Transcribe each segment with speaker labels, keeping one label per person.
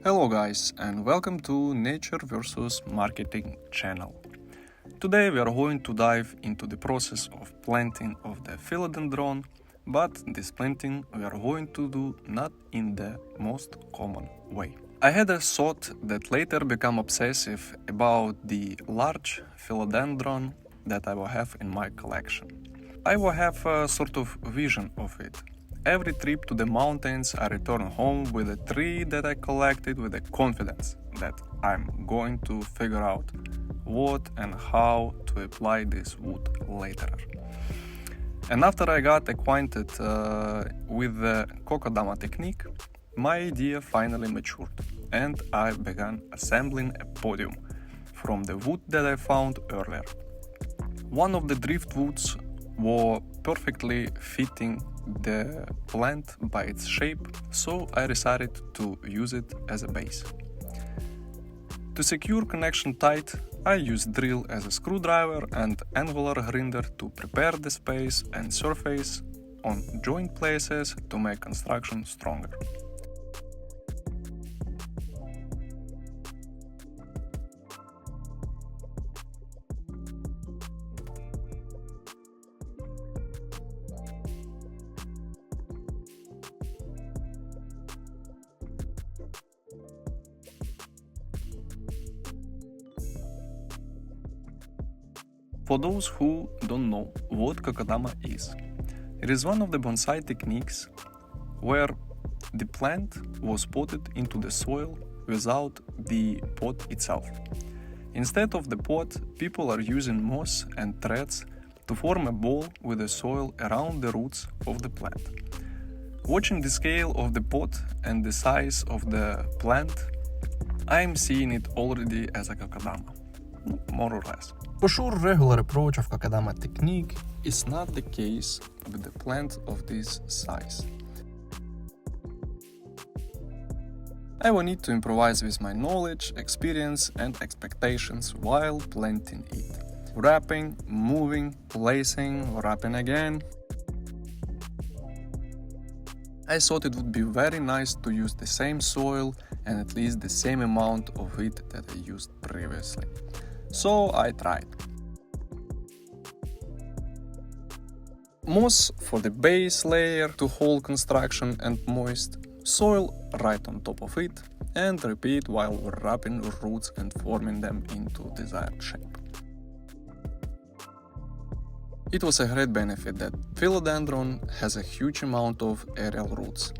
Speaker 1: Hello guys and welcome to Nature vs Marketing channel. Today we are going to dive into the process of planting of the philodendron, but this planting we are going to do not in the most common way. I had a thought that later become obsessive about the large philodendron that I will have in my collection. I will have a sort of vision of it. Every trip to the mountains, I return home with a tree that I collected with the confidence that I'm going to figure out what and how to apply this wood later. And after I got acquainted with the Kokedama technique, my idea finally matured and I began assembling a podium from the wood that I found earlier. One of the driftwoods was perfectly fitting the plant by its shape, so I decided to use it as a base. To secure connection tight, I used drill as a screwdriver and angular grinder to prepare the space and surface on joint places to make construction stronger. For those who don't know what Kokedama is, it is one of the bonsai techniques where the plant was potted into the soil without the pot itself. Instead of the pot, people are using moss and threads to form a ball with the soil around the roots of the plant. Watching the scale of the pot and the size of the plant, I am seeing it already as a Kokedama, more or less. For sure, regular approach of Kokedama technique is not the case with the plant of this size. I will need to improvise with my knowledge, experience and expectations while planting it. Wrapping, moving, placing, wrapping again. I thought it would be very nice to use the same soil and at least the same amount of it that I used previously. So I tried. Moss for the base layer to hold construction and moist, soil right on top of it, and repeat while wrapping roots and forming them into desired shape. It was a great benefit that philodendron has a huge amount of aerial roots.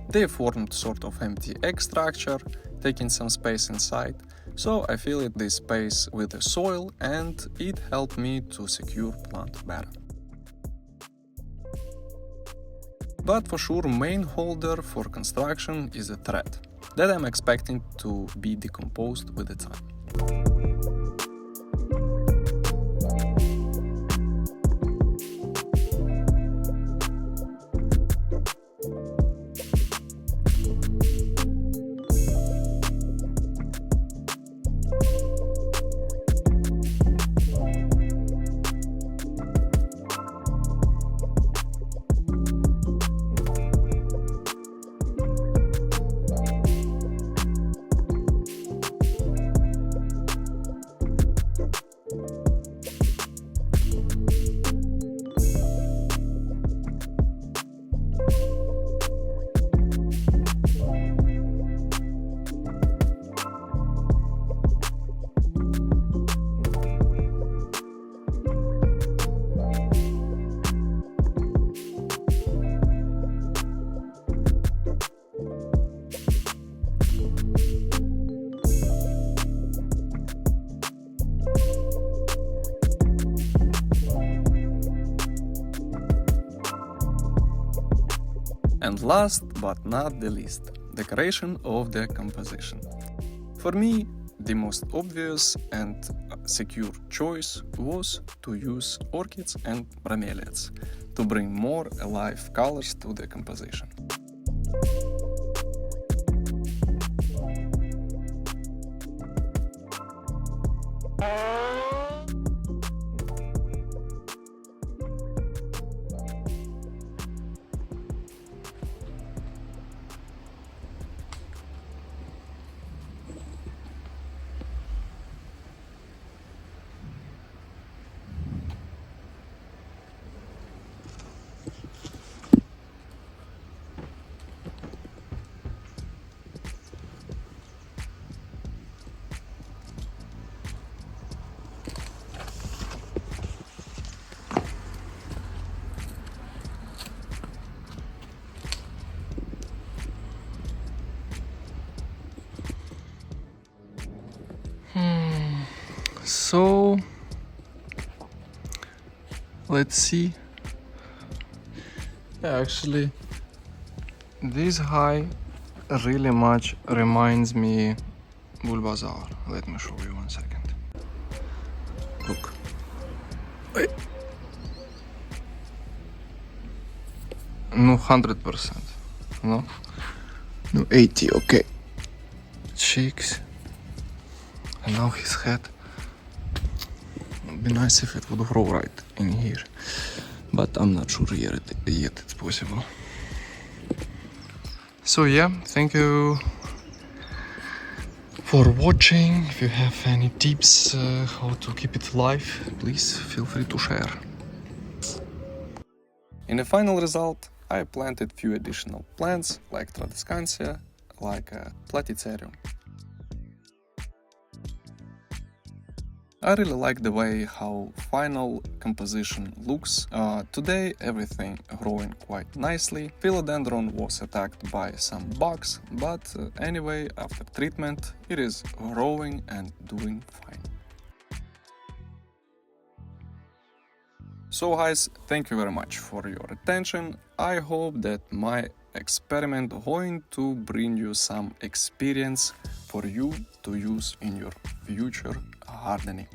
Speaker 1: They formed sort of empty egg structure, taking some space inside, so I filled this space with the soil and it helped me to secure plant better. But for sure main holder for construction is a thread that I'm expecting to be decomposed with the time. And last but not the least, decoration of the composition. For me, the most obvious and secure choice was to use orchids and bromeliads to bring more alive colors to the composition. Let's see. Yeah, actually, this high really much reminds me Bulbasaur. Let me show you 1 second. Look. Wait. No, 100%. No? No, 80, okay. Cheeks. And now his head. Would be nice if it would grow right in here. But I'm not sure yet it's possible. So yeah, thank you for watching. If you have any tips how to keep it alive, please feel free to share. In the final result, I planted few additional plants like Tradescantia, like Platycerium. I really like the way how final composition looks. Today everything growing quite nicely. Philodendron was attacked by some bugs, but anyway, after treatment it is growing and doing fine. So guys, thank you very much for your attention. I hope that my experiment going to bring you some experience for you to use in your future gardening.